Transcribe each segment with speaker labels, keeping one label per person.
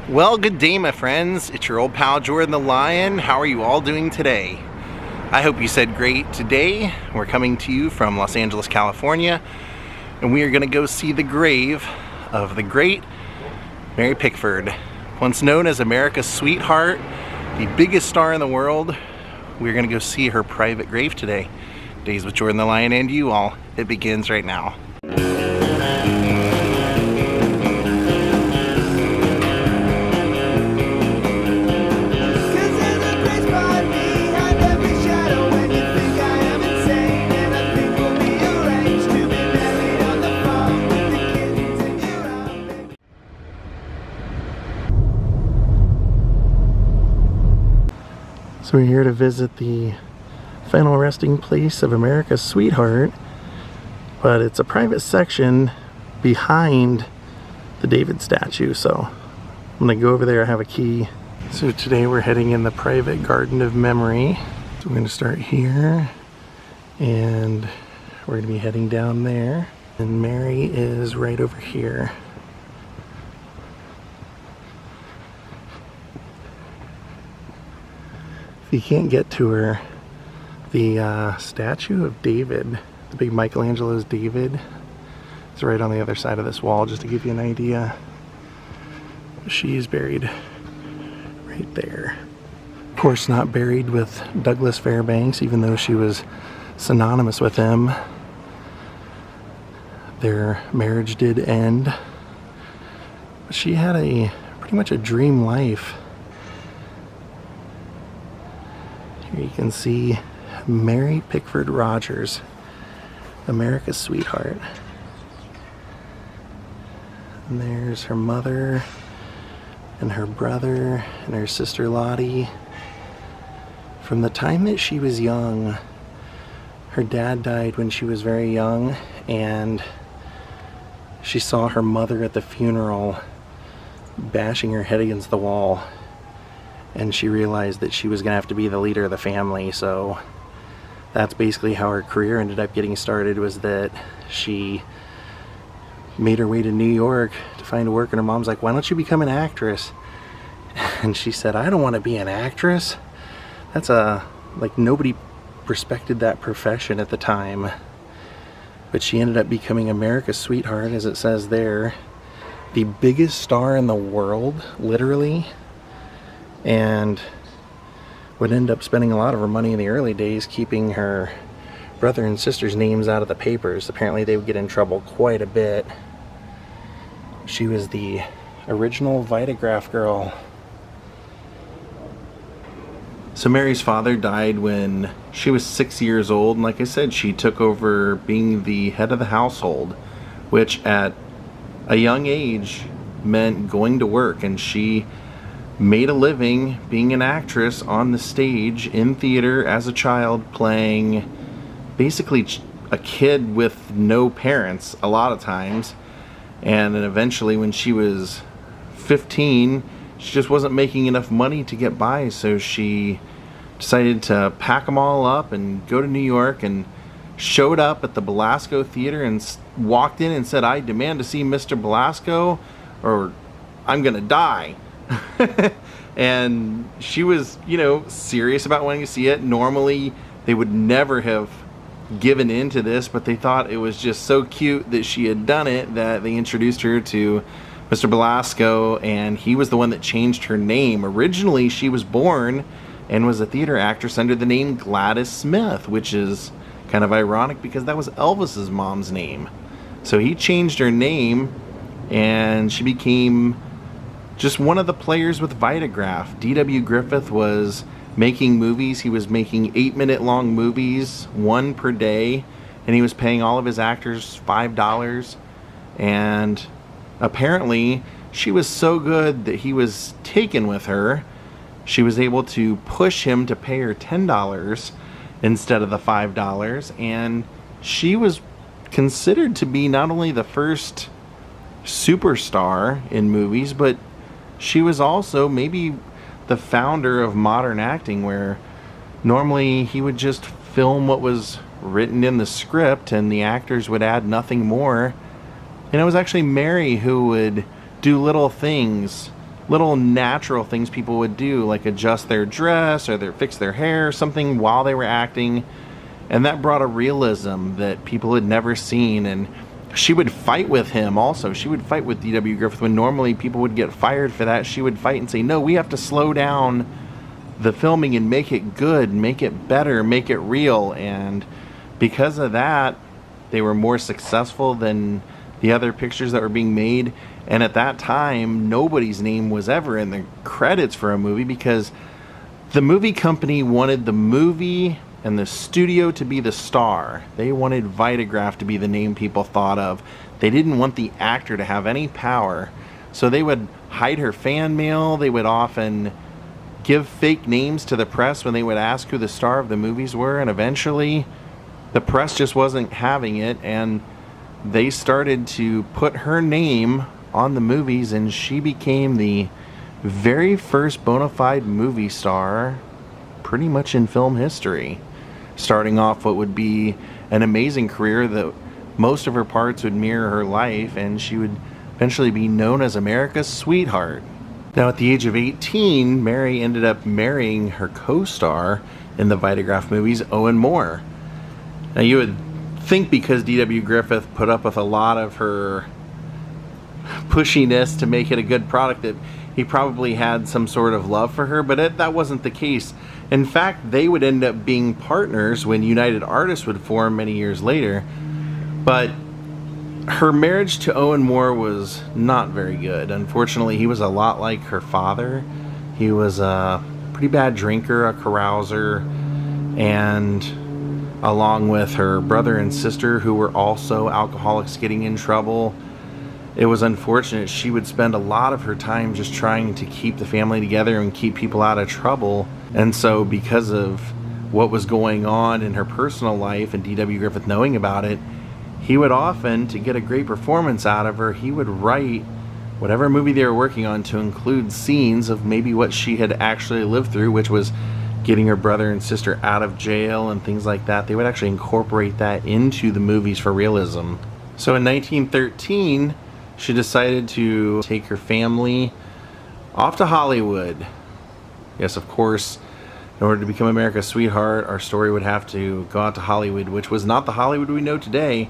Speaker 1: Well, good day, my friends. It's your old pal Jordan the Lion. How are you all doing today? I hope you said great. Today we're coming to you from Los Angeles, California, and we are going to go see the grave of the great Mary Pickford. Once known as America's sweetheart, the biggest star in the world, we're going to go see her private grave today. Daze with Jordan the Lion and you all. It begins right now. So we're here to visit the final resting place of America's sweetheart, but it's a private section behind the David statue, so I'm gonna go over there. I have a key. So today we're heading in the private garden of memory. So we're gonna start here and we're gonna be heading down there, and Mary is right over here. If you can't get to her, the statue of David, the big Michelangelo's David, is right on the other side of this wall, just to give you an idea. She's buried right there. Of course, not buried with Douglas Fairbanks, even though she was synonymous with him. Their marriage did end. But she had pretty much a dream life. Here you can see Mary Pickford Rogers, America's sweetheart. And there's her mother and her brother and her sister Lottie. From the time that she was young, her dad died when she was very young, and she saw her mother at the funeral bashing her head against the wall. And she realized that she was going to have to be the leader of the family, so that's basically how her career ended up getting started, was that she made her way to New York to find work, and her mom's like, why don't you become an actress? And she said, I don't want to be an actress. That's like, nobody respected that profession at the time. But she ended up becoming America's sweetheart, as it says there. The biggest star in the world, literally. And would end up spending a lot of her money in the early days keeping her brother and sister's names out of the papers. Apparently they would get in trouble quite a bit. She was the original Vitagraph girl. So Mary's father died when she was 6 years old, and like I said, she took over being the head of the household, which at a young age meant going to work, and she made a living being an actress on the stage in theater as a child, playing basically a kid with no parents a lot of times. And then eventually when she was 15, she just wasn't making enough money to get by, so she decided to pack them all up and go to New York, and showed up at the Belasco Theater and walked in and said, I demand to see Mr. Belasco or I'm gonna die. And she was, you know, serious about wanting to see it. Normally they would never have given in to this, but they thought it was just so cute that she had done it that they introduced her to Mr. Belasco, and he was the one that changed her name. Originally she was born and was a theater actress under the name Gladys Smith, which is kind of ironic because that was Elvis's mom's name. So he changed her name and she became just one of the players with Vitagraph. D.W. Griffith was making movies. He was making 8-minute long movies, one per day, and he was paying all of his actors $5. And apparently she was so good that he was taken with her. She was able to push him to pay her $10 instead of the $5, and she was considered to be not only the first superstar in movies, but she was also maybe the founder of modern acting, where normally he would just film what was written in the script and the actors would add nothing more. And it was actually Mary who would do little things little natural things people would do, like adjust their dress or fix their hair or something while they were acting. And that brought a realism that people had never seen. And she would fight with him also. She would fight with D.W. Griffith when normally people would get fired for that. She would fight and say, no, we have to slow down the filming and make it good, make it better, make it real. And because of that, they were more successful than the other pictures that were being made. And at that time, nobody's name was ever in the credits for a movie because the movie company wanted the movie and the studio to be the star. They wanted Vitagraph to be the name people thought of. They didn't want the actor to have any power. So they would hide her fan mail. They would often give fake names to the press when they would ask who the star of the movies were. And eventually, the press just wasn't having it. And they started to put her name on the movies. And she became the very first bona fide movie star pretty much in film history. Starting off what would be an amazing career that most of her parts would mirror her life, and she would eventually be known as America's sweetheart. Now at the age of 18, Mary ended up marrying her co-star in the Vitagraph movies, Owen Moore. Now you would think because D.W. Griffith put up with a lot of her pushiness to make it a good product that he probably had some sort of love for her, but that wasn't the case. In fact, they would end up being partners when United Artists would form many years later. But her marriage to Owen Moore was not very good. Unfortunately, he was a lot like her father. He was a pretty bad drinker, a carouser, and along with her brother and sister who were also alcoholics getting in trouble, it was unfortunate. She would spend a lot of her time just trying to keep the family together and keep people out of trouble. And so because of what was going on in her personal life and D.W. Griffith knowing about it, he would often, to get a great performance out of her, he would write whatever movie they were working on to include scenes of maybe what she had actually lived through, which was getting her brother and sister out of jail and things like that. They would actually incorporate that into the movies for realism. So in 1913, she decided to take her family off to Hollywood. Yes, of course, in order to become America's sweetheart, our story would have to go out to Hollywood, which was not the Hollywood we know today.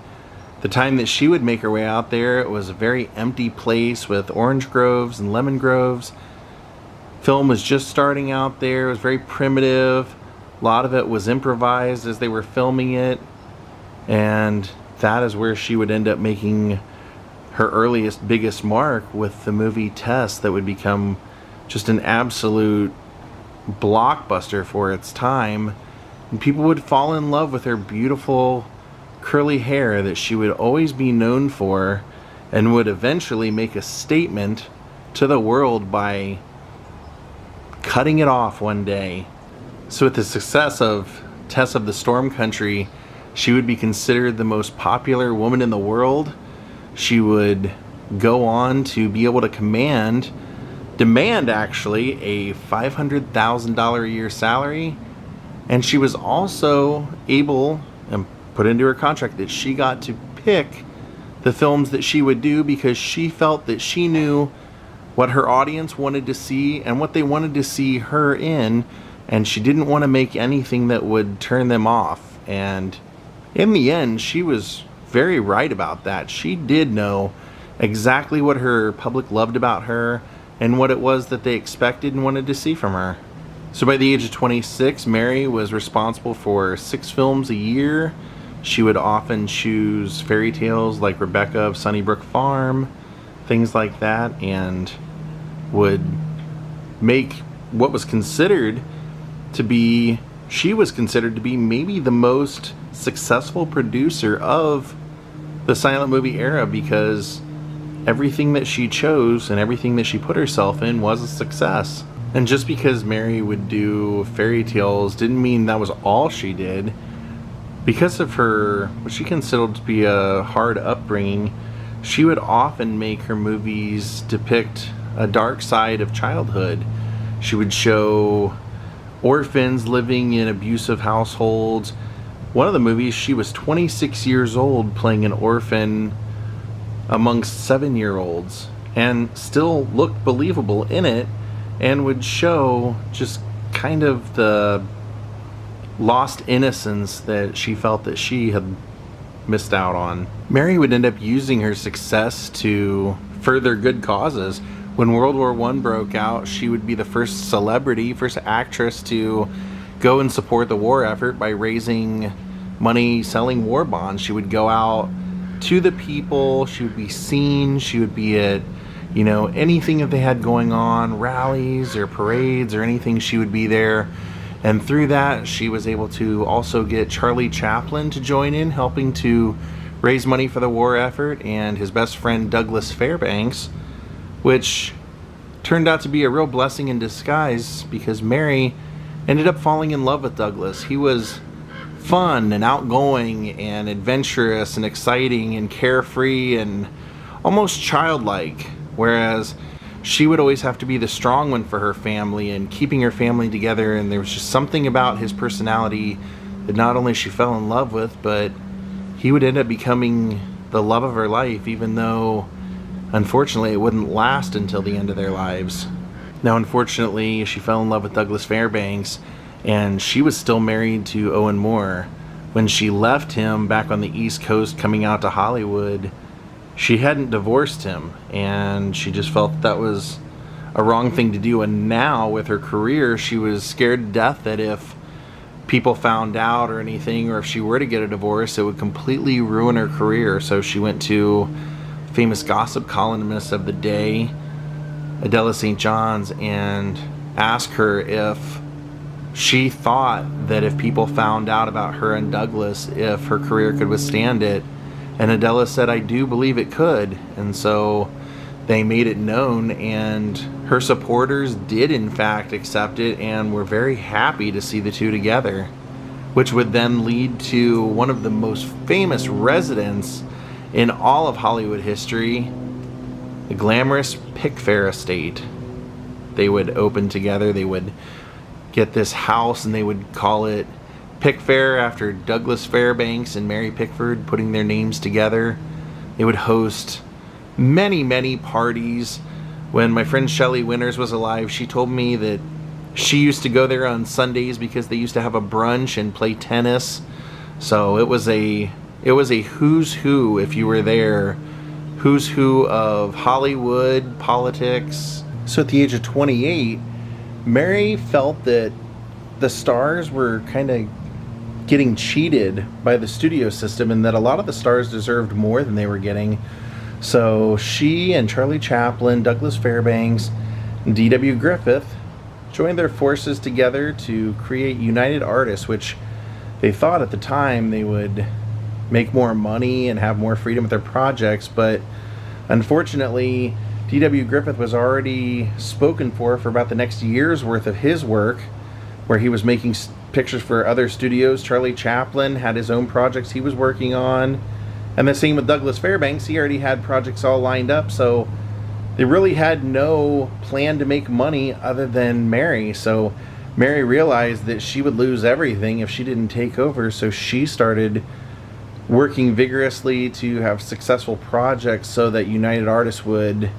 Speaker 1: The time that she would make her way out there, it was a very empty place with orange groves and lemon groves. Film was just starting out there. It was very primitive. A lot of it was improvised as they were filming it. And that is where she would end up making her earliest, biggest mark with the movie Tess that would become just an absolute blockbuster for its time. And people would fall in love with her beautiful curly hair that she would always be known for, and would eventually make a statement to the world by cutting it off one day. So with the success of Tess of the Storm Country, she would be considered the most popular woman in the world. She would go on to be able to demand actually, a $500,000 a year salary. And she was also able, and put into her contract, that she got to pick the films that she would do because she felt that she knew what her audience wanted to see and what they wanted to see her in, and she didn't want to make anything that would turn them off. And in the end, she was very right about that. She did know exactly what her public loved about her and what it was that they expected and wanted to see from her. So by the age of 26, Mary was responsible for 6 films a year. She would often choose fairy tales like Rebecca of Sunnybrook Farm, things like that, and would make what was considered to be, she was considered to be maybe the most successful producer of the silent movie era, because everything that she chose and everything that she put herself in was a success. And just because Mary would do fairy tales didn't mean that was all she did. Because of her, what she considered to be a hard upbringing, she would often make her movies depict a dark side of childhood. She would show orphans living in abusive households. One of the movies, she was 26 years old playing an orphan amongst 7-year-olds. and still looked believable in it, and would show just kind of the lost innocence that she felt that she had missed out on. Mary would end up using her success to further good causes. When World War I broke out, she would be the first celebrity, first actress to go and support the war effort by raising money selling war bonds. She would go out to the people, she would be seen, she would be at, you know, anything that they had going on, rallies or parades or anything, she would be there. And through that, she was able to also get Charlie Chaplin to join in, helping to raise money for the war effort, and his best friend Douglas Fairbanks, which turned out to be a real blessing in disguise because Mary ended up falling in love with Douglas. He was fun and outgoing and adventurous and exciting and carefree and almost childlike, whereas she would always have to be the strong one for her family and keeping her family together. And there was just something about his personality that not only she fell in love with, but he would end up becoming the love of her life, even though unfortunately it wouldn't last until the end of their lives. Now unfortunately she fell in love with Douglas Fairbanks, and she was still married to Owen Moore. When she left him back on the East Coast coming out to Hollywood, she hadn't divorced him, and she just felt that was a wrong thing to do. And now with her career, she was scared to death that if people found out or anything, or if she were to get a divorce, it would completely ruin her career. So she went to famous gossip columnist of the day, Adela St. John's, and asked her if she thought that if people found out about her and Douglas, if her career could withstand it. And Adela said, "I do believe it could." And so they made it known, and her supporters did in fact accept it and were very happy to see the two together, which would then lead to one of the most famous residents in all of Hollywood history, the glamorous Pickfair estate. They would open together, they would get this house, and they would call it Pickfair after Douglas Fairbanks and Mary Pickford putting their names together. They would host many, many parties. When my friend Shelley Winters was alive, she told me that she used to go there on Sundays because they used to have a brunch and play tennis. So it was a who's who, if you were there, who's who of Hollywood, politics. So at the age of 28, Mary felt that the stars were kind of getting cheated by the studio system, and that a lot of the stars deserved more than they were getting. So she and Charlie Chaplin, Douglas Fairbanks, and D.W. Griffith joined their forces together to create United Artists, which they thought at the time they would make more money and have more freedom with their projects. But unfortunately, D.W. Griffith was already spoken for about the next year's worth of his work, where he was making pictures for other studios. Charlie Chaplin had his own projects he was working on. And the same with Douglas Fairbanks. He already had projects all lined up, so they really had no plan to make money other than Mary. So Mary realized that she would lose everything if she didn't take over, so she started working vigorously to have successful projects so that United Artists would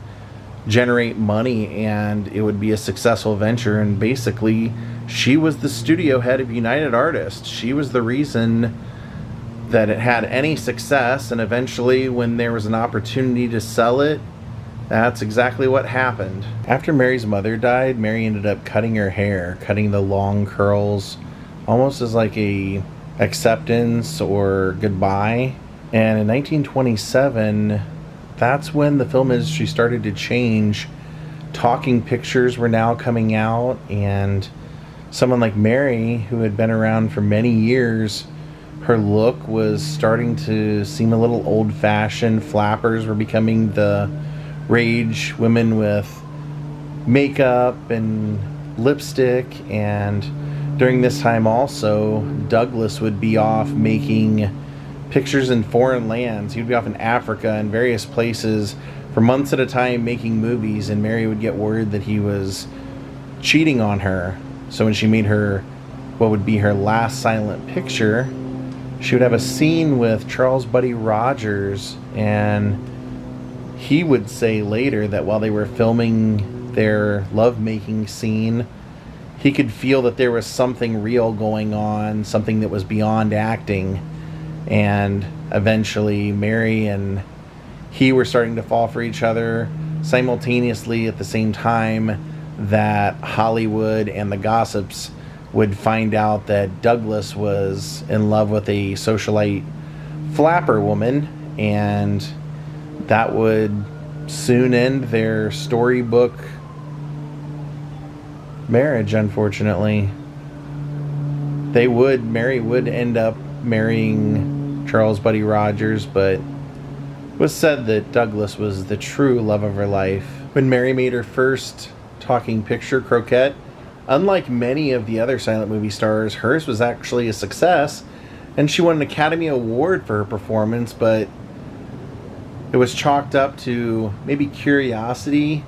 Speaker 1: generate money and it would be a successful venture. And basically, she was the studio head of United Artists. She was the reason that it had any success, and eventually when there was an opportunity to sell it, that's exactly what happened. After Mary's mother died, Mary ended up cutting her hair, cutting the long curls, almost as like a acceptance or goodbye. And in 1927, that's when the film industry started to change. Talking pictures were now coming out, and someone like Mary, who had been around for many years, her look was starting to seem a little old-fashioned. Flappers were becoming the rage. Women with makeup and lipstick. And during this time also, Douglas would be off making pictures in foreign lands. He would be off in Africa and various places for months at a time making movies, and Mary would get word that he was cheating on her. So when she made her, what would be her last silent picture, she would have a scene with Charles Buddy Rogers, and he would say later that while they were filming their lovemaking scene, he could feel that there was something real going on, something that was beyond acting. And eventually Mary and he were starting to fall for each other simultaneously at the same time that Hollywood and the gossips would find out that Douglas was in love with a socialite flapper woman, and that would soon end their storybook marriage, unfortunately. Mary would end up marrying Charles Buddy Rogers, but it was said that Douglas was the true love of her life. When Mary made her first talking picture, Croquette, unlike many of the other silent movie stars, hers was actually a success, and she won an Academy Award for her performance, but it was chalked up to maybe curiosity,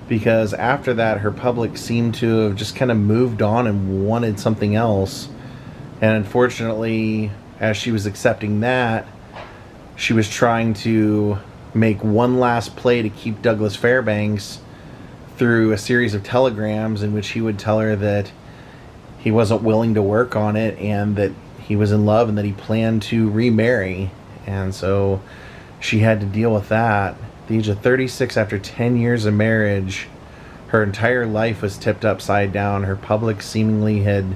Speaker 1: because after that her public seemed to have just kind of moved on and wanted something else. And unfortunately, as she was accepting that, she was trying to make one last play to keep Douglas Fairbanks through a series of telegrams in which he would tell her that he wasn't willing to work on it and that he was in love and that he planned to remarry. And so she had to deal with that. At the age of 36, after 10 years of marriage, her entire life was tipped upside down. Her public seemingly had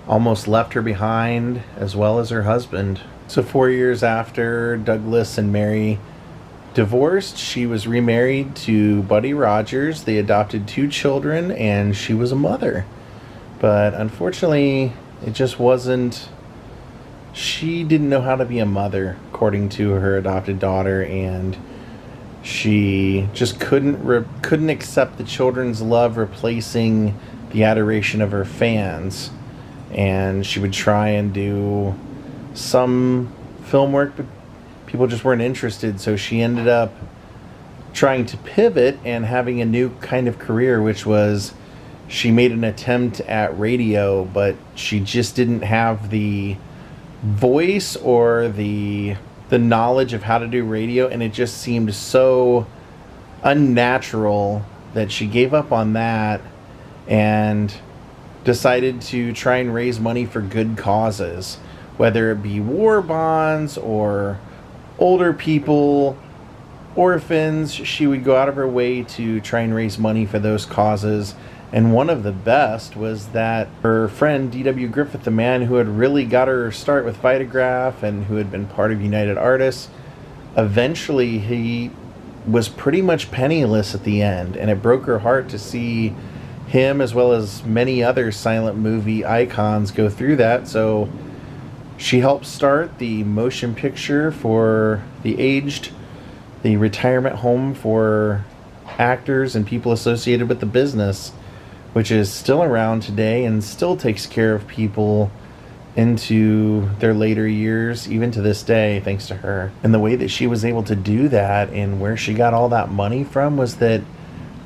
Speaker 1: almost left her behind, as well as her husband. So 4 years after Douglas and Mary divorced, she was remarried to Buddy Rogers. They adopted 2 children, and she was a mother. But unfortunately, it just wasn't... She didn't know how to be a mother, according to her adopted daughter, and she just couldn't accept the children's love replacing the adoration of her fans. And she would try and do some film work, but people just weren't interested, so she ended up trying to pivot and having a new kind of career, which was she made an attempt at radio, but she just didn't have the voice or the knowledge of how to do radio, and it just seemed so unnatural that she gave up on that and decided to try and raise money for good causes, whether it be war bonds or older people, orphans. She would go out of her way to try and raise money for those causes. And one of the best was that her friend D.W. Griffith, the man who had really got her start with Vitagraph and who had been part of United Artists, eventually he was pretty much penniless at the end, and it broke her heart to see him, as well as many other silent movie icons, go through that. So she helped start the motion picture for the aged, the retirement home for actors and people associated with the business, which is still around today and still takes care of people into their later years, even to this day, thanks to her. And the way that she was able to do that and where she got all that money from was that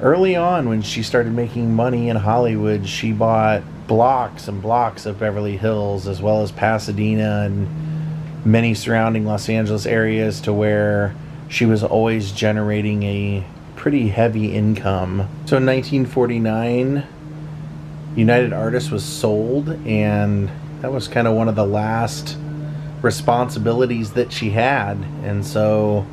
Speaker 1: early on, when she started making money in Hollywood, she bought blocks and blocks of Beverly Hills, as well as Pasadena and many surrounding Los Angeles areas, to where she was always generating a pretty heavy income. So in 1949, United Artists was sold, and that was kind of one of the last responsibilities that she had. And so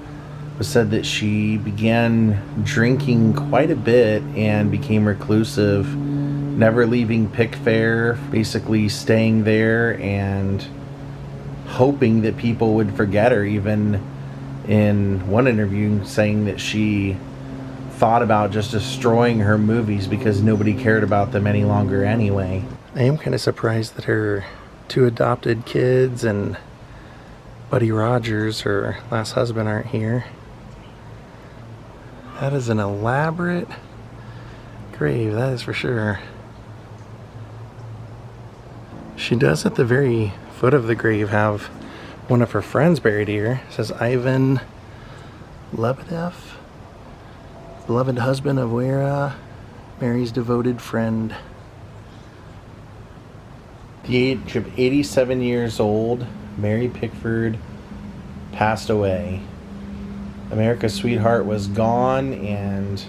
Speaker 1: it was said that she began drinking quite a bit and became reclusive, never leaving Pickfair, basically staying there and hoping that people would forget her, even in one interview saying that she thought about just destroying her movies because nobody cared about them any longer anyway. I am kind of surprised that her 2 adopted kids and Buddy Rogers, her last husband, aren't here. That is an elaborate grave, that is for sure. She does at the very foot of the grave have one of her friends buried here. It says Ivan Lebedev, beloved husband of Wera, Mary's devoted friend. At the age of 87 years old, Mary Pickford passed away. America's Sweetheart was gone, and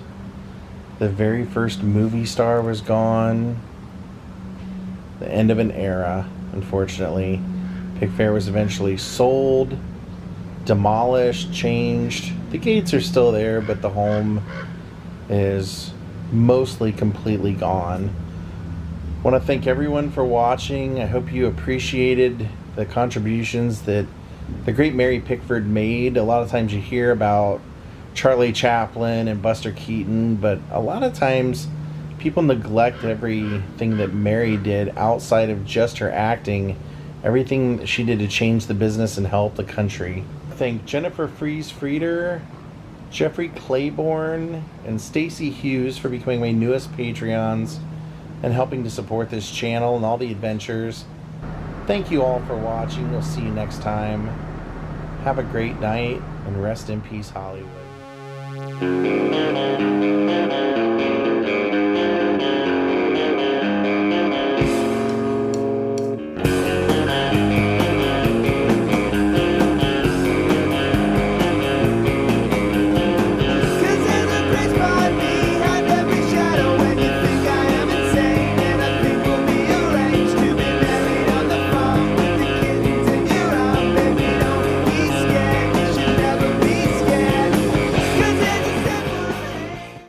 Speaker 1: the very first movie star was gone. The end of an era, unfortunately. Pickfair was eventually sold, demolished, changed. The gates are still there, but the home is mostly completely gone. I want to thank everyone for watching. I hope you appreciated the contributions that the great Mary Pickford made. A lot of times you hear about Charlie Chaplin and Buster Keaton, but a lot of times people neglect everything that Mary did outside of just her acting, everything she did to change the business and help the country. I thank Jennifer Fries-Frieder, Jeffrey Claiborne, and Stacy Hughes for becoming my newest Patreons and helping to support this channel and all the adventures. Thank you all for watching. We'll see you next time. Have a great night and rest in peace, Hollywood.